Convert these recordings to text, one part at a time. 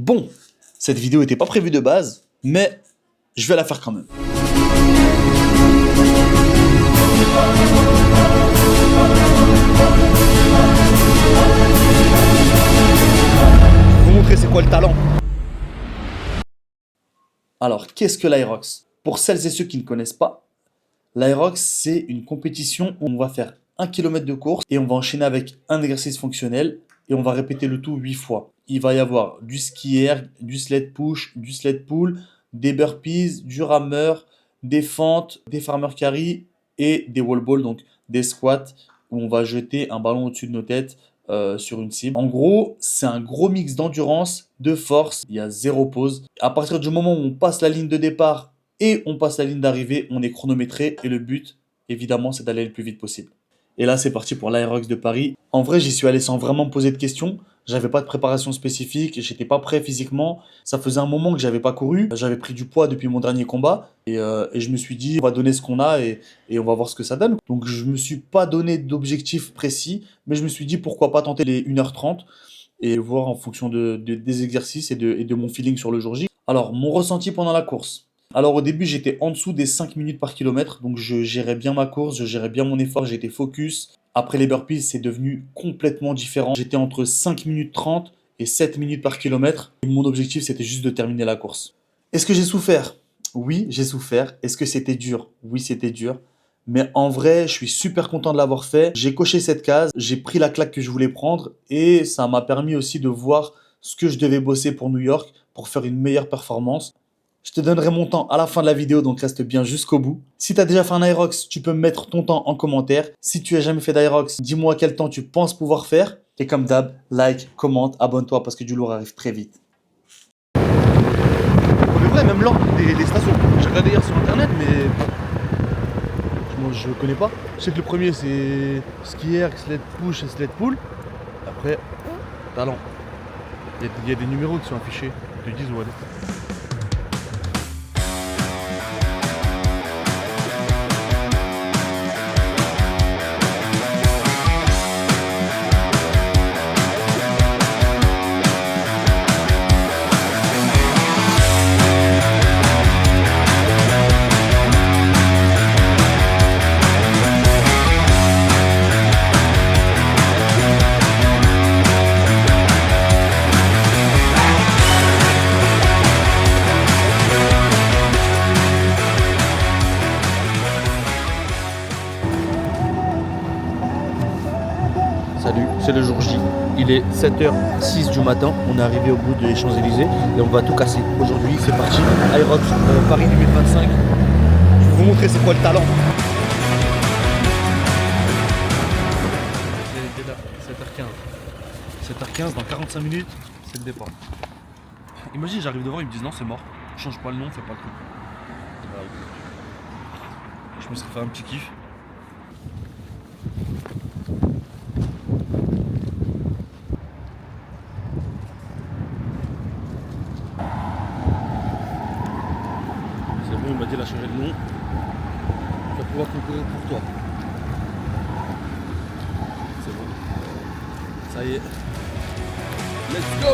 Bon, cette vidéo n'était pas prévue de base, mais je vais la faire quand même. Je vais vous montrer c'est quoi le talent. Alors, qu'est-ce que l'Aerox? Pour celles et ceux qui ne connaissent pas, l'Aerox, c'est une compétition où on va faire 1 km de course et on va enchaîner avec un exercice fonctionnel et on va répéter le tout 8 fois. Il va y avoir du ski air, du sled push, du sled pull, des burpees, du rameur, des fentes, des farmer carry et des wall balls, donc des squats où on va jeter un ballon au-dessus de nos têtes sur une cible. En gros, c'est un gros mix d'endurance, de force, il y a zéro pause. À partir du moment où on passe la ligne de départ et on passe la ligne d'arrivée, on est chronométré et le but, évidemment, c'est d'aller le plus vite possible. Et là, c'est parti pour l'Aerox de Paris. En vrai, j'y suis allé sans vraiment me poser de questions. J'avais pas de préparation spécifique, j'étais pas prêt physiquement. Ça faisait un moment que j'avais pas couru. J'avais pris du poids depuis mon dernier combat. Et je me suis dit, on va donner ce qu'on a et on va voir ce que ça donne. Donc, je me suis pas donné d'objectif précis, mais je me suis dit, pourquoi pas tenter les 1h30 et voir en fonction des exercices et de mon feeling sur le jour J. Alors, mon ressenti pendant la course. Alors au début, j'étais en dessous des 5 minutes par kilomètre, donc je gérais bien ma course, je gérais bien mon effort, j'étais focus. Après les burpees, c'est devenu complètement différent. J'étais entre 5 minutes 30 et 7 minutes par kilomètre. Et mon objectif, c'était juste de terminer la course. Est-ce que j'ai souffert? Oui, j'ai souffert. Est-ce que c'était dur? Oui, c'était dur. Mais en vrai, je suis super content de l'avoir fait. J'ai coché cette case, j'ai pris la claque que je voulais prendre et ça m'a permis aussi de voir ce que je devais bosser pour New York pour faire une meilleure performance. Je te donnerai mon temps à la fin de la vidéo, donc reste bien jusqu'au bout. Si tu as déjà fait un Aerox, tu peux me mettre ton temps en commentaire. Si tu n'as jamais fait d'Aerox, dis-moi quel temps tu penses pouvoir faire. Et comme d'hab, like, commente, abonne-toi parce que du lourd arrive très vite. Pour le vrai, même l'ordre des stations. J'ai regardé hier sur internet, mais moi je connais pas. Je sais que le premier c'est ski air, sled push et sled pull. Après, talent. Il y a des numéros qui sont affichés. Ils te disent où aller. Salut, c'est le jour J. Il est 7h06 du matin. On est arrivé au bout des Champs-Élysées et on va tout casser. Aujourd'hui, c'est parti. Aerox Paris 2025. Je vais vous montrer c'est quoi le talent. C'est là, 7h15. 7h15, dans 45 minutes, c'est le départ. Imagine, j'arrive devant, ils me disent non, c'est mort. Change pas le nom, fais pas le truc. Je me serais fait un petit kiff. C'est bon, il m'a dit elle a changé de nom. Tu vas pouvoir concourir pour toi. C'est bon. Ça y est. Let's go!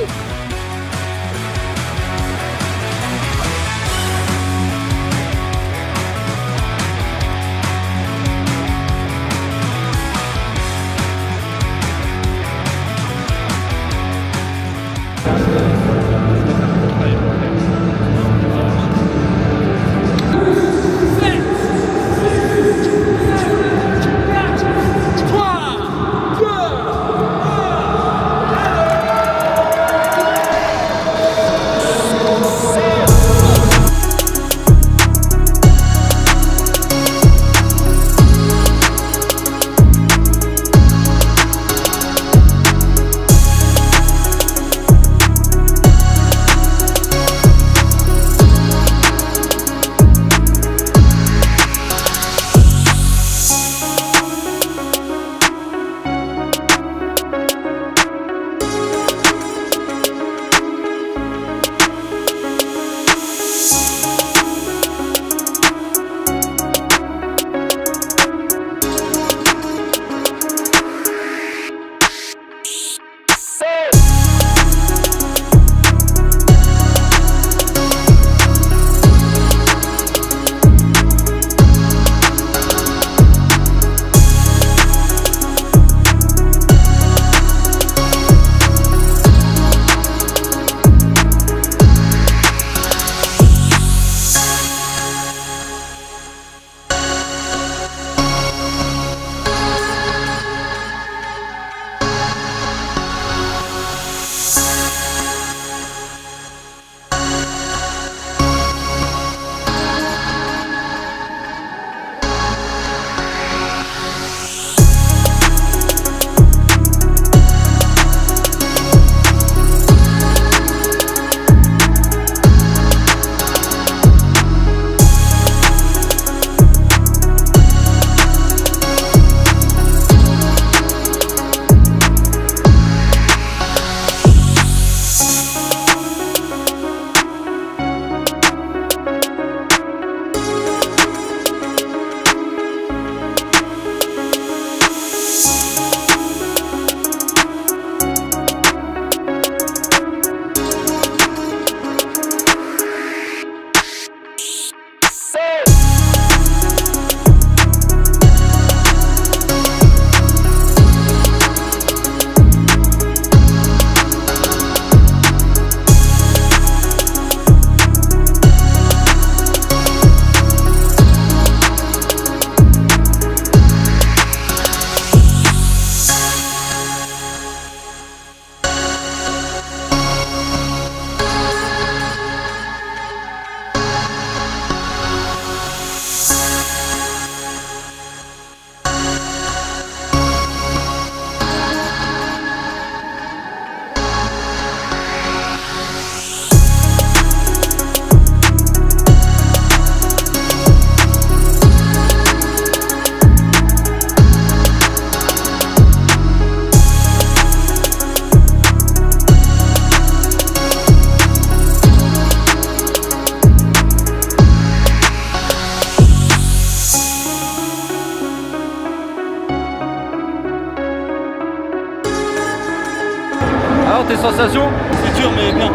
sensation? C'est dur, mais bien.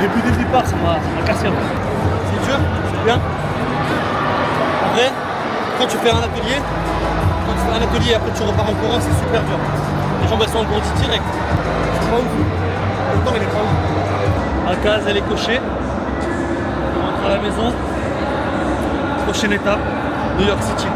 Dès le départ, ça m'a cassé un peu. C'est dur, c'est bien. En vrai, quand tu fais un atelier, et après tu repars en courant, c'est super dur. Les jambes elles sont engourdies direct. C'est pas ouf. Le temps il est pas ouf. La case elle est cochée. On rentre à la maison. Prochaine étape, New York City.